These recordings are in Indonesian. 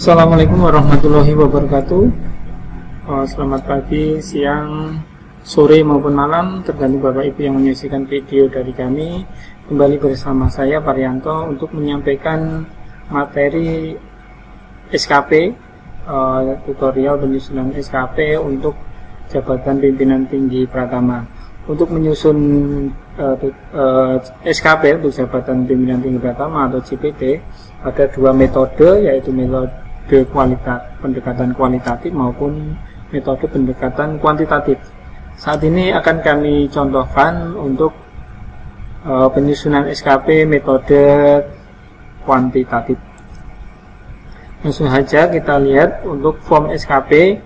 Assalamualaikum warahmatullahi wabarakatuh. Selamat pagi, siang, sore maupun malam, tergantung Bapak Ibu yang menyaksikan video dari kami. Kembali bersama saya Parianto untuk menyampaikan materi SKP, tutorial penyusunan SKP untuk jabatan pimpinan tinggi Pratama. Untuk menyusun SKP untuk jabatan pimpinan tinggi Pratama atau JPT, ada dua metode, yaitu metode pendekatan kualitatif maupun metode pendekatan kuantitatif. Saat ini akan kami contohkan untuk penyusunan SKP metode kuantitatif. Langsung saja kita lihat untuk form SKP.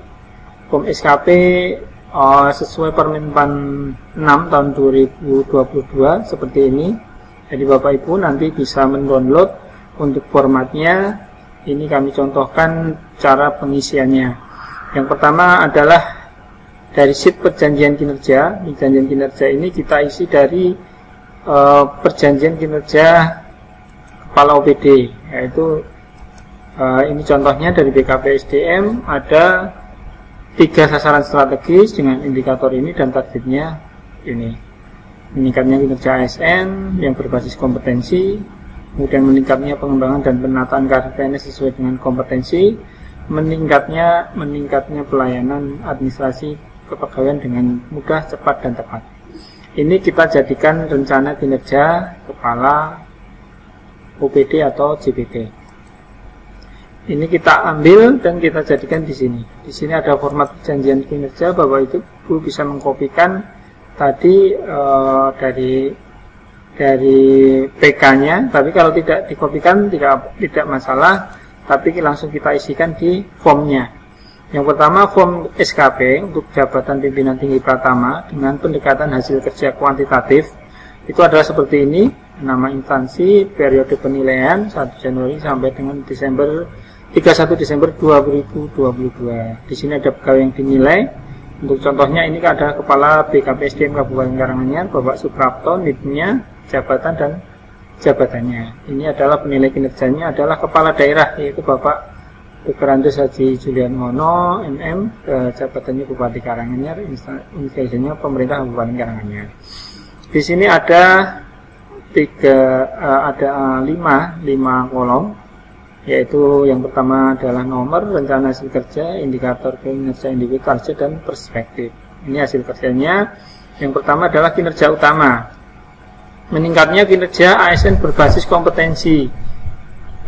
Form SKP sesuai Permenpan 6 tahun 2022 seperti ini. Jadi Bapak Ibu nanti bisa mendownload untuk formatnya. Ini kami contohkan cara pengisiannya. Yang pertama adalah dari sheet perjanjian kinerja. Perjanjian kinerja ini kita isi dari perjanjian kinerja kepala OPD, yaitu ini contohnya dari BKPSDM. Ada 3 sasaran strategis dengan indikator ini dan targetnya ini. Meningkatnya kinerja ASN yang berbasis kompetensi, kemudian meningkatnya pengembangan dan penataan karir PNS sesuai dengan kompetensi, meningkatnya pelayanan administrasi kepegawaian dengan mudah, cepat, dan tepat. Ini kita jadikan rencana kinerja kepala OPD atau JPT. Ini kita ambil dan kita jadikan di sini. Di sini ada format perjanjian kinerja. Bapak Ibu bisa mengkopikan tadi dari PK-nya, tapi kalau tidak dikopikan tidak masalah, tapi langsung kita isikan di formnya. Yang pertama, form SKP untuk jabatan pimpinan tinggi Pratama dengan pendekatan hasil kerja kuantitatif. Itu adalah seperti ini: nama instansi, periode penilaian 1 Januari sampai dengan 31 Desember 2022. Di sini ada pegawai yang dinilai. Untuk contohnya ini ada Kepala BKPSDM Kabupaten Karanganyar, Bapak Suprapto, NIP-nya, jabatan dan jabatannya. Ini adalah penilai kinerjanya adalah Kepala Daerah, yaitu Bapak Dr. Andes Haji Julian Mono, MM, jabatannya Bupati Karanganyar, instansinya Pemerintah Kabupaten Karanganyar. Di sini ada 5 kolom. Yaitu yang pertama adalah nomor, rencana hasil kerja, indikator kinerja individu, target, dan perspektif. Ini hasil kerjanya. Yang pertama adalah kinerja utama. Meningkatnya kinerja ASN berbasis kompetensi.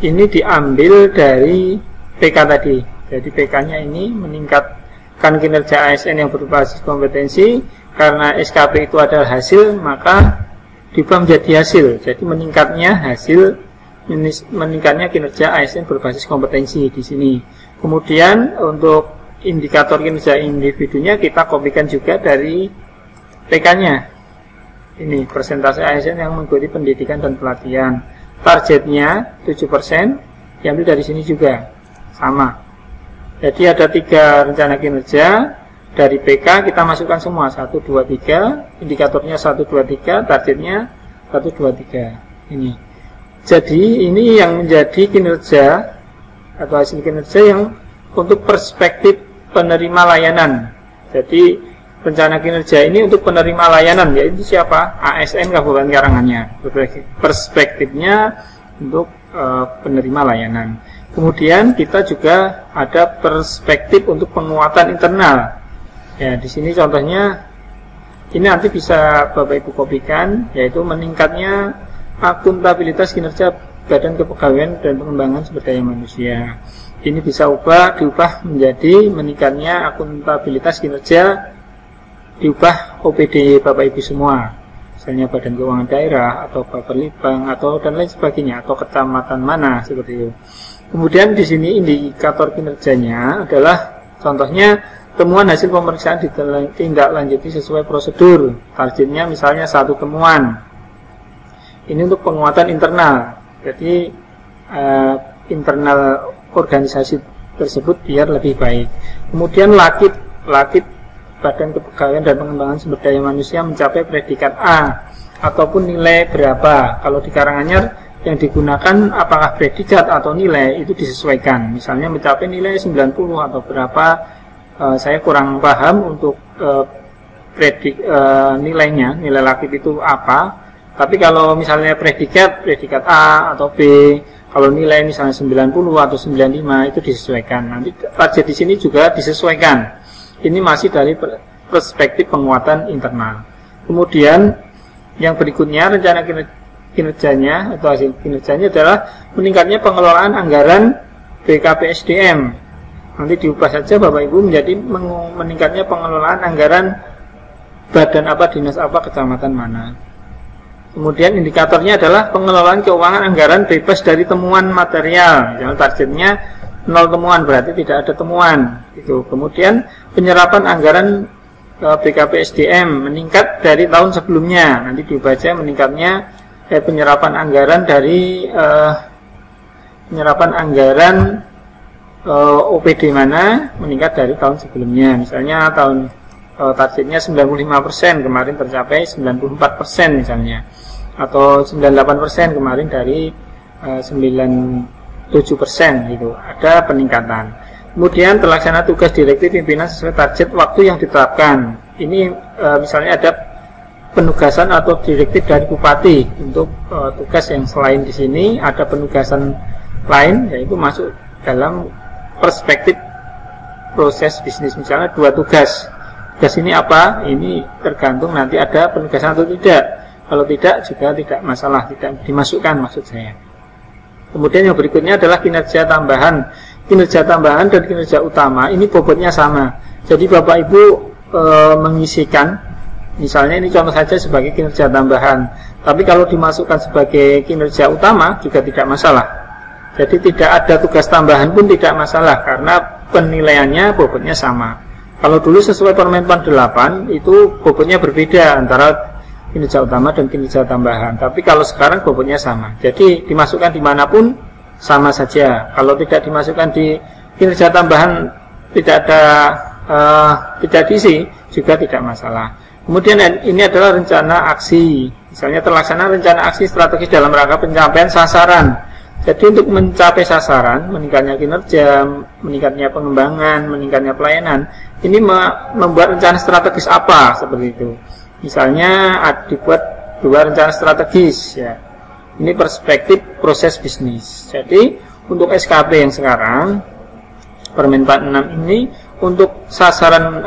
Ini diambil dari PK tadi. Jadi PK-nya ini meningkatkan kinerja ASN yang berbasis kompetensi. Karena SKP itu adalah hasil, maka diubah menjadi hasil. Jadi meningkatnya kinerja ASN berbasis kompetensi di sini. Kemudian untuk indikator kinerja individunya kita kopikan juga dari PK-nya. Ini persentase ASN yang mengikuti pendidikan dan pelatihan. Targetnya 7%, diambil dari sini juga sama. Jadi ada 3 rencana kinerja dari PK, kita masukkan semua 1, 2, 3. Indikatornya 1, 2, 3, targetnya 1, 2, 3. Ini. Jadi ini yang menjadi kinerja atau hasil kinerja yang untuk perspektif penerima layanan. Jadi rencana kinerja ini untuk penerima layanan, yaitu siapa? ASN Kabupaten Karanganyar. Perspektifnya untuk penerima layanan. Kemudian kita juga ada perspektif untuk penguatan internal. Ya, di sini contohnya ini nanti bisa Bapak Ibu kopikan, yaitu meningkatnya akuntabilitas kinerja Badan Kepegawaian dan Pengembangan Sumber Daya Manusia. Ini bisa diubah menjadi meningkatnya akuntabilitas kinerja, diubah OPD Bapak Ibu semua, misalnya Badan Keuangan Daerah atau Bapelitbang atau dan lain sebagainya, atau kecamatan mana seperti itu. Kemudian di sini indikator kinerjanya adalah contohnya temuan hasil pemeriksaan ditindaklanjuti sesuai prosedur. Targetnya misalnya 1 temuan. Ini untuk penguatan internal. Jadi internal organisasi tersebut biar lebih baik. Kemudian lakit Badan Kepegawaian dan Pengembangan Sumber Daya Manusia mencapai predikat A ataupun nilai berapa. Kalau di Karanganyar yang digunakan apakah predikat atau nilai itu disesuaikan. Misalnya mencapai nilai 90 atau berapa, saya kurang paham untuk nilainya, nilai relatif itu apa. Tapi kalau misalnya predikat A atau B, kalau nilai misalnya 90 atau 95 itu disesuaikan. Nanti target di sini juga disesuaikan. Ini masih dari perspektif penguatan internal. Kemudian yang berikutnya rencana kinerjanya atau hasil kinerjanya adalah meningkatnya pengelolaan anggaran BKPSDM. Nanti diubah saja Bapak Ibu menjadi meningkatnya pengelolaan anggaran badan apa, dinas apa, kecamatan mana. Kemudian indikatornya adalah pengelolaan keuangan anggaran bebas dari temuan material. Misalnya targetnya 0 temuan, berarti tidak ada temuan. Itu. Kemudian penyerapan anggaran BKPSDM meningkat dari tahun sebelumnya. Nanti dibaca meningkatnya penyerapan anggaran dari penyerapan anggaran OPD mana meningkat dari tahun sebelumnya. Misalnya tahun targetnya 95%, kemarin tercapai 94% misalnya, atau 98% kemarin dari 97% gitu. Ada peningkatan. Kemudian terlaksana tugas direktif pimpinan sesuai target waktu yang ditetapkan. Ini misalnya ada penugasan atau direktif dari bupati untuk tugas yang selain di sini, ada penugasan lain yaitu masuk dalam perspektif proses bisnis. Misalnya 2 tugas. Tugas ini apa? Ini tergantung nanti ada penugasan atau tidak. Kalau tidak juga tidak masalah, tidak dimasukkan maksud saya. Kemudian yang berikutnya adalah kinerja tambahan. Kinerja tambahan dan kinerja utama ini bobotnya sama. Jadi Bapak Ibu mengisikan, misalnya ini contoh saja sebagai kinerja tambahan. Tapi kalau dimasukkan sebagai kinerja utama juga tidak masalah. Jadi tidak ada tugas tambahan pun tidak masalah karena penilaiannya bobotnya sama. Kalau dulu sesuai Permenpan 8 itu bobotnya berbeda antara kinerja utama dan kinerja tambahan. Tapi kalau sekarang bobotnya sama. Jadi dimasukkan dimanapun sama saja. Kalau tidak dimasukkan di kinerja tambahan tidak ada tidak diisi juga tidak masalah. Kemudian ini adalah rencana aksi. Misalnya terlaksana rencana aksi strategis dalam rangka pencapaian sasaran. Jadi untuk mencapai sasaran, meningkatnya kinerja, meningkatnya pengembangan, meningkatnya pelayanan, ini membuat rencana strategis apa seperti itu. Misalnya dibuat 2 rencana strategis ya. Ini perspektif proses bisnis. Jadi untuk SKP yang sekarang Permen 46 ini untuk sasaran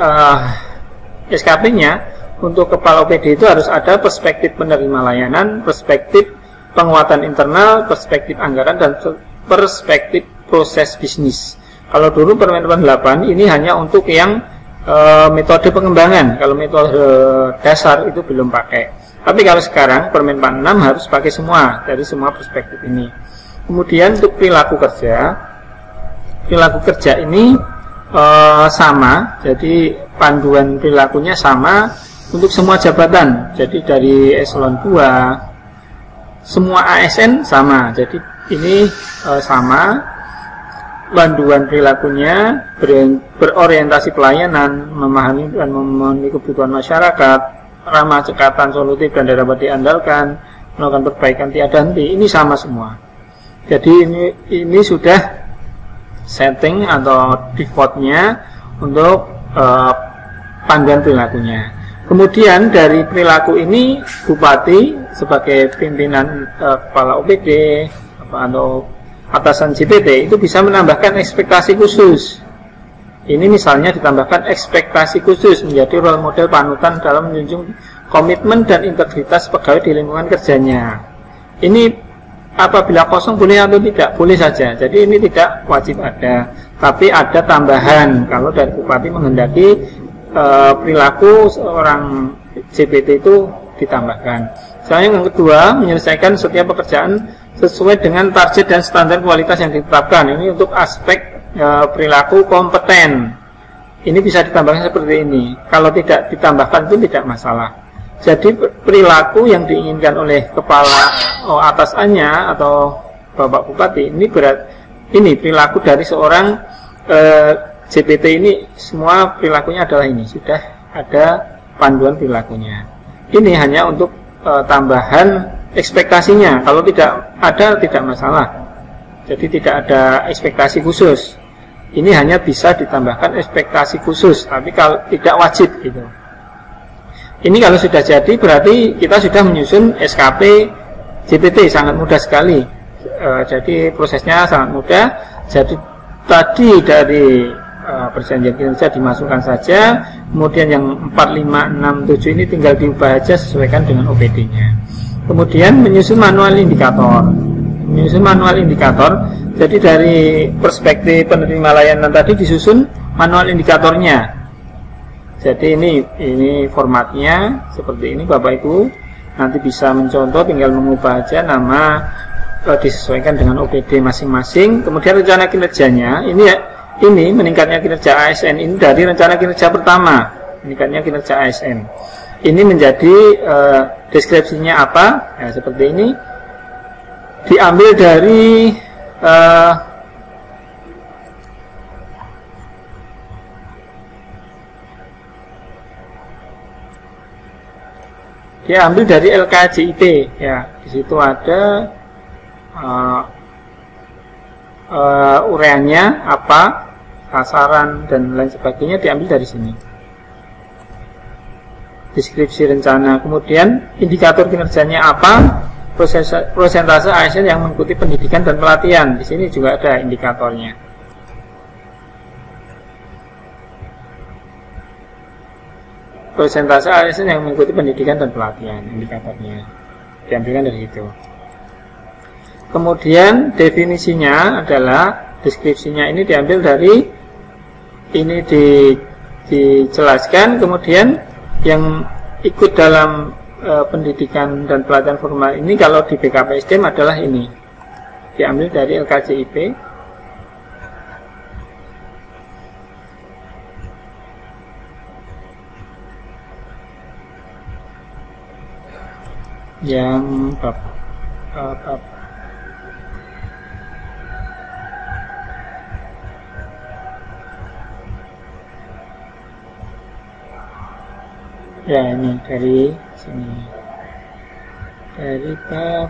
SKP-nya untuk kepala OPD itu harus ada perspektif penerima layanan, perspektif penguatan internal, perspektif anggaran, dan perspektif proses bisnis. Kalau dulu Permen 8 ini hanya untuk yang metode pengembangan. Kalau metode dasar itu belum pakai. Tapi kalau sekarang Permen 46 harus pakai semua dari semua perspektif ini. Kemudian untuk perilaku kerja ini sama. Jadi panduan perilakunya sama untuk semua jabatan. Jadi dari eselon 2 semua ASN sama. Jadi ini sama. Panduan perilakunya berorientasi pelayanan, memahami dan memenuhi kebutuhan masyarakat, ramah, cekatan, solutif, dan dapat diandalkan, melakukan perbaikan tiada henti. Ini sama semua. Jadi ini sudah setting atau defaultnya untuk panduan perilakunya. Kemudian dari perilaku ini Bupati sebagai pimpinan kepala OPD atau atasan JPT itu bisa menambahkan ekspektasi khusus. Ini misalnya ditambahkan ekspektasi khusus menjadi role model panutan dalam menjunjung komitmen dan integritas pegawai di lingkungan kerjanya. Ini apabila kosong boleh atau tidak? Boleh saja. Jadi ini tidak wajib ada, tapi ada tambahan kalau dari Bupati menghendaki perilaku seorang JPT itu ditambahkan. Misalnya yang kedua, menyelesaikan setiap pekerjaan sesuai dengan target dan standar kualitas yang ditetapkan. Ini untuk aspek perilaku kompeten. Ini bisa ditambahkan seperti ini. Kalau tidak ditambahkan pun tidak masalah. Jadi perilaku yang diinginkan oleh kepala atasannya atau Bapak Bupati ini perilaku dari seorang JPT ini, semua perilakunya adalah ini, sudah ada panduan perilakunya. Ini hanya untuk tambahan ekspektasinya. Kalau tidak ada, tidak masalah. Jadi tidak ada ekspektasi khusus. Ini hanya bisa ditambahkan ekspektasi khusus, tapi kalau tidak wajib gitu. Ini kalau sudah jadi berarti kita sudah menyusun SKP JPT, sangat mudah sekali. Jadi prosesnya sangat mudah. Jadi tadi dari perjanjian kinerja dimasukkan saja, kemudian yang 4, 5, 6, 7 ini tinggal diubah aja sesuaikan dengan OPD-nya. Kemudian menyusun manual indikator. Menyusun manual indikator. Jadi dari perspektif penerima layanan tadi disusun manual indikatornya. Jadi ini formatnya seperti ini Bapak Ibu. Nanti bisa mencontoh, tinggal mengubah aja nama, disesuaikan dengan OPD masing-masing. Kemudian rencana kinerjanya ini meningkatnya kinerja ASN ini dari rencana kinerja pertama, meningkatnya kinerja ASN. Ini menjadi deskripsinya apa? Ya, seperti ini. Diambil dari LKJIP ya. Di situ ada ureannya apa, sasaran dan lain sebagainya diambil dari sini. Deskripsi rencana, kemudian indikator kinerjanya apa, prosentase ASN yang mengikuti pendidikan dan pelatihan. Di sini juga ada indikatornya. Persentase ASN yang mengikuti pendidikan dan pelatihan, indikatornya diambilkan dari itu. Kemudian definisinya adalah, deskripsinya ini diambil dari ini, dijelaskan. Kemudian yang ikut dalam pendidikan dan pelatihan formal ini kalau di BKPSDM adalah ini, diambil dari LKJIP. Yang bab ya, ini dari sini, dari bab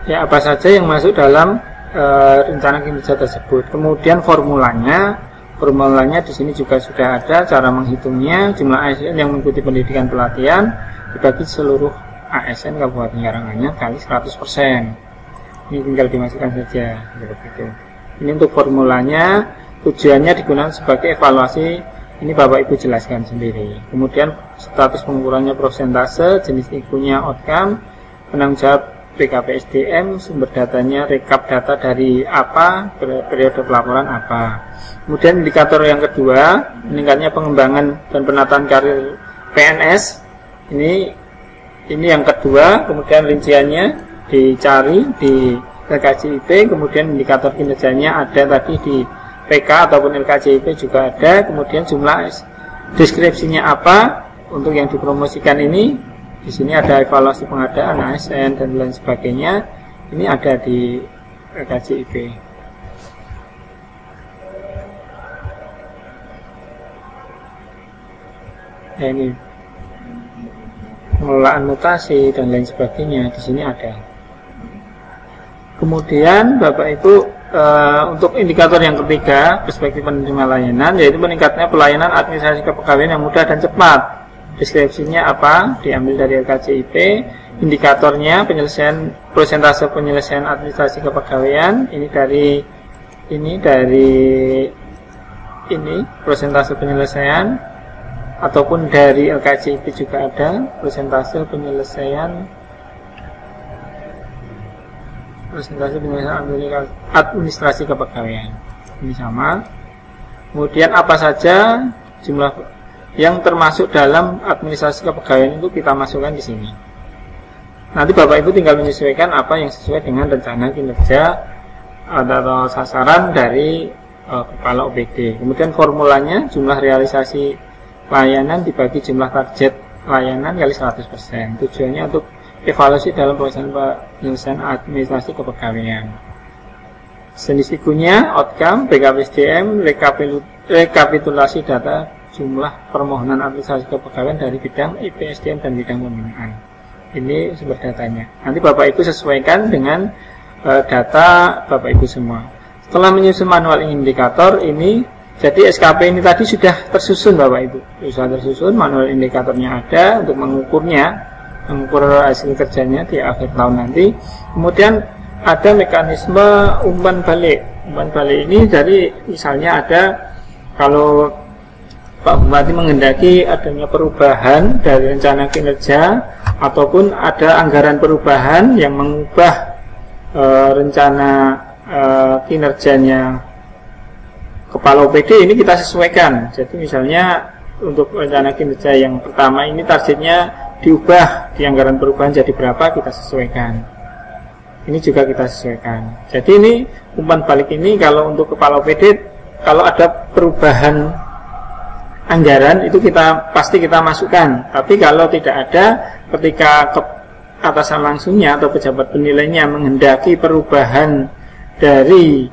ya, apa saja yang masuk dalam rencana kinerja tersebut. Kemudian formulanya di sini juga sudah ada cara menghitungnya. Jumlah ASN yang mengikuti pendidikan pelatihan dibagi seluruh ASN Kabupaten Karanganyar kali 100%. Ini tinggal dimasukkan saja begitu. Ini untuk formulanya, tujuannya digunakan sebagai evaluasi. Ini Bapak Ibu jelaskan sendiri. Kemudian status pengukurannya persentase, jenis ikunya outcome, penanggung jawab BKPSDM, sumber datanya rekap data dari apa, periode pelaporan apa. Kemudian indikator yang kedua, meningkatnya pengembangan dan penataan karir PNS. Ini yang kedua. Kemudian rinciannya dicari di LKJIP. Kemudian indikator kinerjanya ada tadi di PK ataupun LKJIP juga ada. Kemudian jumlah deskripsinya apa untuk yang dipromosikan ini. Di sini ada evaluasi pengadaan ASN dan lain sebagainya. Ini ada di LKJIP. Nah, ini pengelolaan mutasi dan lain sebagainya. Di sini ada. Kemudian Bapak Ibu, untuk indikator yang ketiga, perspektif penerima layanan, yaitu meningkatnya pelayanan administrasi kepegawaian yang mudah dan cepat. Deskripsinya apa? Diambil dari LKJIP. Indikatornya penyelesaian, persentase penyelesaian administrasi kepegawaian. Ini dari persentase penyelesaian, ataupun dari LKJIP juga ada persentase penyelesaian administrasi kepegawaian. Ini sama. Kemudian apa saja jumlah yang termasuk dalam administrasi kepegawaian itu kita masukkan di sini. Nanti Bapak Ibu tinggal menyesuaikan apa yang sesuai dengan rencana kinerja atau sasaran dari kepala OPD. Kemudian formulanya jumlah realisasi layanan dibagi jumlah target layanan kali 100%. Tujuannya untuk evaluasi dalam penyelesaian administrasi kepegawaian. Jenis figunya outcome, BKPSDM, rekapitulasi data jumlah permohonan administrasi kepegawaian dari bidang IPSDM dan bidang pembinaan. Ini sumber datanya. Nanti Bapak Ibu sesuaikan dengan data Bapak Ibu semua. Setelah menyusun manual indikator ini, jadi SKP ini tadi sudah tersusun Bapak Ibu. Sudah tersusun, manual indikatornya ada untuk mengukurnya, mengukur hasil kerjanya di akhir tahun nanti. Kemudian ada mekanisme umpan balik. Umpan balik ini jadi misalnya ada, kalau Pak Bupati menghendaki adanya perubahan dari rencana kinerja ataupun ada anggaran perubahan yang mengubah rencana kinerjanya kepala OPD, ini kita sesuaikan. Jadi misalnya untuk rencana kinerja yang pertama ini targetnya diubah di anggaran perubahan jadi berapa, kita sesuaikan. Ini juga kita sesuaikan. Jadi ini umpan balik ini kalau untuk kepala OPD, kalau ada perubahan anggaran itu pasti kita masukkan. Tapi kalau tidak ada, ketika atasan langsungnya atau pejabat penilainya menghendaki perubahan dari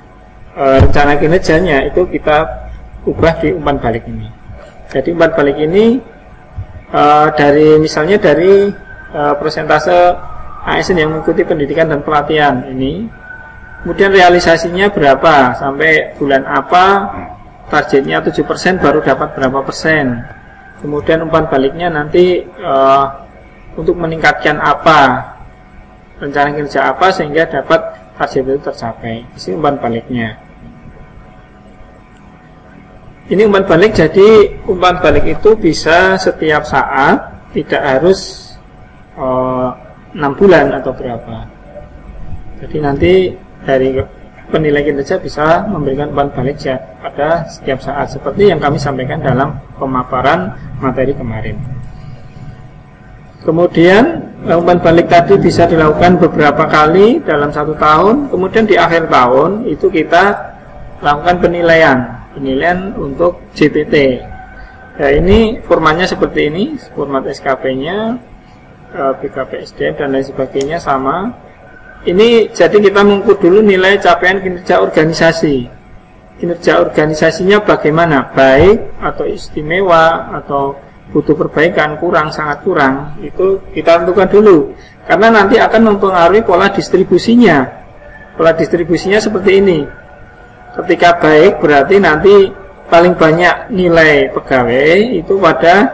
rencana kinerjanya, itu kita ubah di umpan balik ini. Jadi umpan balik ini dari misalnya dari persentase ASN yang mengikuti pendidikan dan pelatihan ini, kemudian realisasinya berapa sampai bulan apa, targetnya 7%, baru dapat berapa persen. Kemudian umpan baliknya nanti untuk meningkatkan apa, rencana kinerja apa sehingga dapat target itu tercapai. Ini umpan baliknya. Ini umpan balik, jadi umpan balik itu bisa setiap saat, tidak harus 6 bulan atau berapa. Jadi nanti dari penilai kinerja bisa memberikan umpan balik pada setiap saat, seperti yang kami sampaikan dalam pemaparan materi kemarin. Kemudian umpan balik tadi bisa dilakukan beberapa kali dalam 1 tahun. Kemudian di akhir tahun itu kita lakukan penilaian untuk JPT. Ya, ini formatnya seperti ini, format SKP-nya, BKPSDM dan lain sebagainya sama. Ini jadi kita mengukur dulu nilai capaian kinerja organisasi. Kinerja organisasinya bagaimana, baik atau istimewa atau butuh perbaikan, kurang, sangat kurang, itu kita tentukan dulu. Karena nanti akan mempengaruhi pola distribusinya. Pola distribusinya seperti ini. Ketika baik berarti nanti paling banyak nilai pegawai itu pada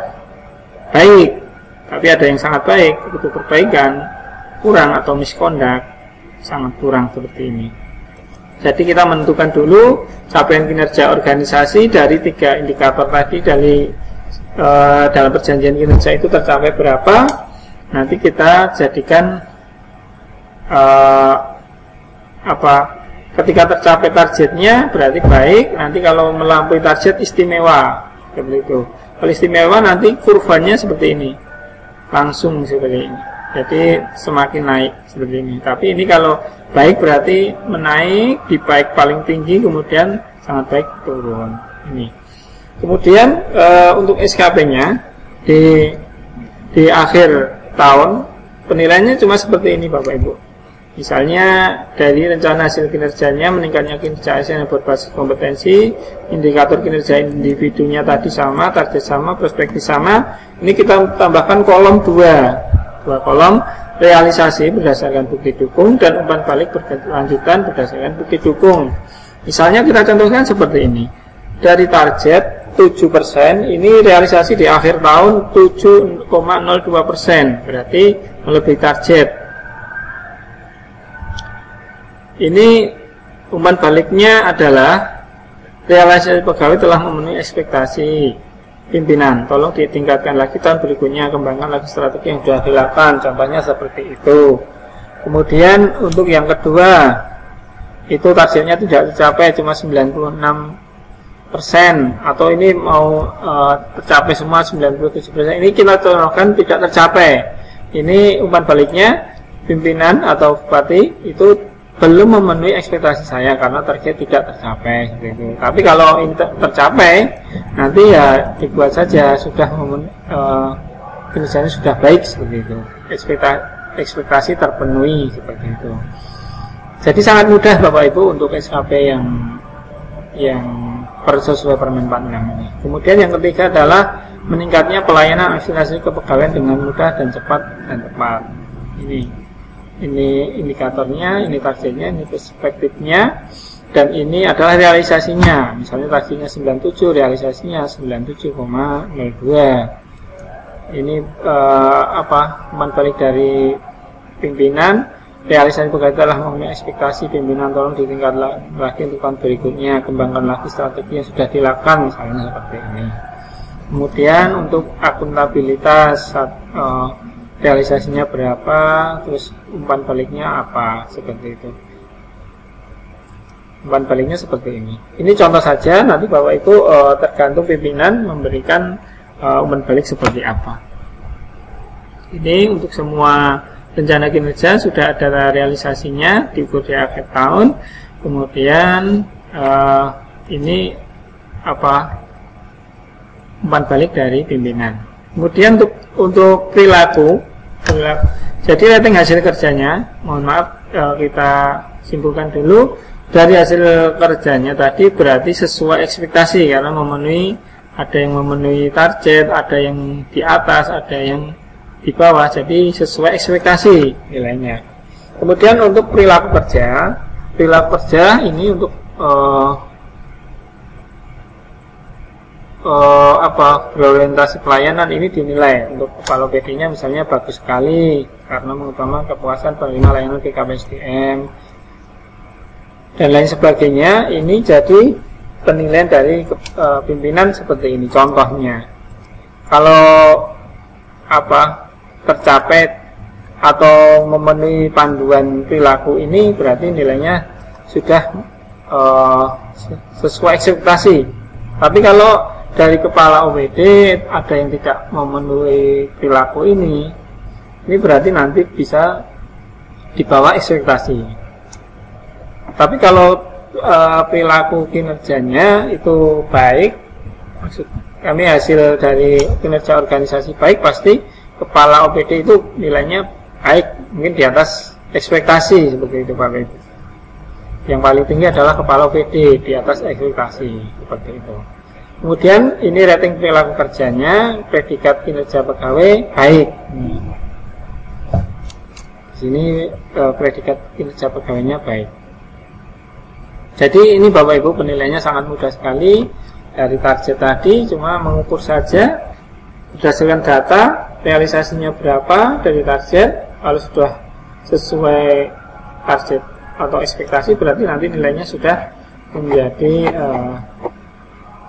baik. Tapi ada yang sangat baik, butuh perbaikan, kurang atau misconduct, sangat kurang seperti ini. Jadi kita menentukan dulu capaian kinerja organisasi dari 3 indikator tadi, dalam perjanjian kinerja itu tercapai berapa. Nanti kita jadikan ketika tercapai targetnya berarti baik. Nanti kalau melampaui target istimewa, seperti itu. Kalau istimewa nanti kurvanya seperti ini, langsung seperti ini. Jadi semakin naik seperti ini. Tapi ini kalau baik berarti menaik di baik paling tinggi, kemudian sangat baik turun. Ini. Kemudian untuk SKP-nya di akhir tahun penilaiannya cuma seperti ini Bapak Ibu. Misalnya dari rencana hasil kinerjanya, meningkatnya kinerja ASN yang berbasis kompetensi, indikator kinerja individunya tadi sama, target sama, perspektif sama. Ini kita tambahkan kolom dua kolom, realisasi berdasarkan bukti dukung dan umpan balik berkelanjutan berdasarkan bukti dukung. Misalnya kita contohkan seperti ini. Dari target 7%, ini realisasi di akhir tahun 7,02%, berarti melebihi target. Ini umpan baliknya adalah realisasi pegawai telah memenuhi ekspektasi pimpinan. Tolong ditingkatkan lagi tahun berikutnya, kembangkan lagi strategi yang sudah dilakukan. Contohnya seperti itu. Kemudian untuk yang kedua, itu targetnya tidak tercapai, cuma 96%, atau ini mau tercapai semua 97%. Ini kita contohkan tidak tercapai. Ini umpan baliknya, pimpinan atau bupati itu belum memenuhi ekspektasi saya karena target tidak tercapai seperti itu. Tapi kalau tercapai, nanti ya dibuat saja sudah kinerjanya sudah baik seperti itu, ekspektasi terpenuhi seperti itu. Jadi sangat mudah Bapak Ibu untuk SKP yang sesuai Permen 46 ini. Kemudian yang ketiga adalah meningkatnya pelayanan administrasi kepegawaian dengan mudah dan cepat dan tepat. Ini indikatornya, ini targetnya, ini perspektifnya, dan ini adalah realisasinya. Misalnya targetnya 97, realisasinya 97,02. Ini umpan balik dari pimpinan. Realisasi pegawai telah memenuhi ekspektasi pimpinan, tolong ditingkat lagi untuk tahun berikutnya, kembangkan lagi strategi yang sudah dilakukan, misalnya seperti ini. Kemudian untuk akuntabilitas, realisasinya berapa, terus umpan baliknya apa, seperti itu. Umpan baliknya seperti ini. Ini contoh saja, nanti Bapak Ibu tergantung pimpinan memberikan umpan balik seperti apa. Ini untuk semua rencana kinerja sudah ada realisasinya diukur di akhir tahun. Kemudian ini umpan balik dari pimpinan. Kemudian untuk perilaku. Jadi rating hasil kerjanya, mohon maaf kita simpulkan dulu. Dari hasil kerjanya tadi berarti sesuai ekspektasi, karena ada yang memenuhi target, ada yang di atas, ada yang di bawah, jadi sesuai ekspektasi nilainya. Kemudian untuk perilaku kerja ini untuk berorientasi pelayanan ini dinilai. Untuk kepala PD-nya misalnya bagus sekali karena mengutamakan kepuasan penerima layanan PKPSDM dan lain sebagainya. Ini jadi penilaian dari pimpinan seperti ini. Contohnya, kalau tercapai atau memenuhi panduan perilaku ini berarti nilainya sudah sesuai ekspektasi. Tapi kalau dari kepala OPD ada yang tidak memenuhi perilaku ini berarti nanti bisa di bawah ekspektasi. Tapi kalau perilaku kinerjanya itu baik, maksud kami hasil dari kinerja organisasi baik, pasti kepala OPD itu nilainya baik, mungkin di atas ekspektasi seperti itu Pak Ibu. Yang paling tinggi adalah kepala OPD, di atas ekspektasi seperti itu. Kemudian ini rating perilaku kerjanya, predikat kinerja pegawai baik. Di sini predikat kinerja pegawainya baik. Jadi ini Bapak Ibu penilaiannya sangat mudah sekali. Dari target tadi cuma mengukur saja berdasarkan data realisasinya berapa dari target. Kalau sudah sesuai target atau ekspektasi berarti nanti nilainya sudah menjadi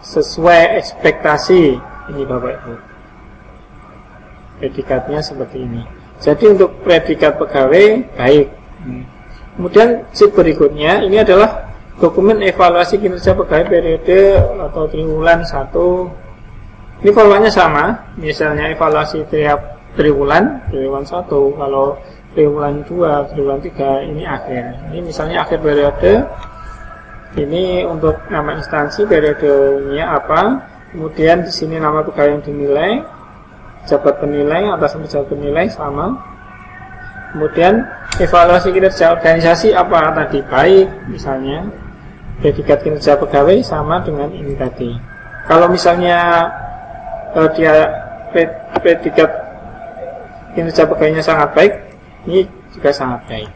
sesuai ekspektasi. Ini Bapak Ibu predikatnya seperti ini. Jadi untuk predikat pegawai baik. Kemudian sheet berikutnya ini adalah dokumen evaluasi kinerja pegawai periode atau triwulan 1. Ini formatnya sama, misalnya evaluasi tiap triwulan 1, kalau triwulan 2, triwulan 3 ini akhir. Ini misalnya akhir periode. Ini untuk nama instansi periodenya apa. Kemudian di sini nama pegawai yang dinilai, pejabat penilai, atasan pejabat penilai sama. Kemudian evaluasi kinerja organisasi apa tadi baik, misalnya predikat kinerja pegawai sama dengan ini tadi. Kalau misalnya dia predikat kinerja pegawainya sangat baik, ini juga sangat baik.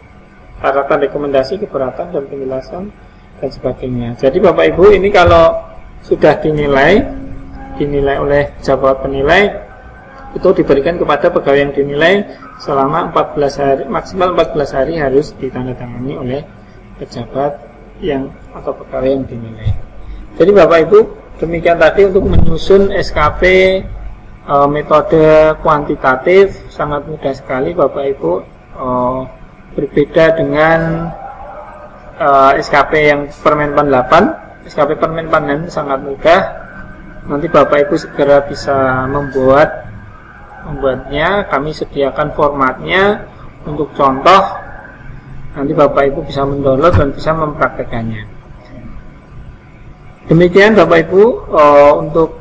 Catatan rekomendasi, keberatan dan penjelasan dan sebagainya. Jadi Bapak Ibu ini kalau sudah dinilai oleh pejabat penilai, itu diberikan kepada pegawai yang dinilai selama 14 hari, maksimal 14 hari harus ditandatangani oleh pejabat yang atau pegawai yang dinilai. Jadi Bapak Ibu demikian tadi untuk menyusun SKP metode kuantitatif. Sangat mudah sekali Bapak Ibu, berbeda dengan SKP yang Permen 48. SKP Permen 46 sangat mudah. Nanti Bapak Ibu segera bisa membuatnya. Kami sediakan formatnya untuk contoh. Nanti Bapak Ibu bisa mendownload dan bisa mempraktekannya. Demikian Bapak Ibu untuk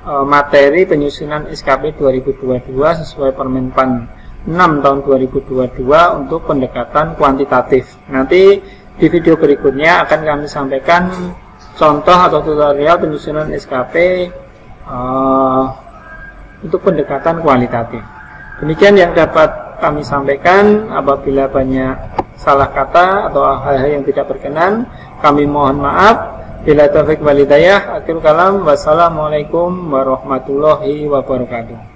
materi penyusunan SKP 2022 sesuai Permenpan 6 tahun 2022 untuk pendekatan kuantitatif. Nanti di video berikutnya akan kami sampaikan contoh atau tutorial penyusunan SKP untuk pendekatan kualitatif. Demikian yang dapat kami sampaikan. Apabila banyak salah kata atau hal-hal yang tidak berkenan, kami mohon maaf. Bila taufik wal hidayah, akhirul kalam, wassalamualaikum warahmatullahi wabarakatuh.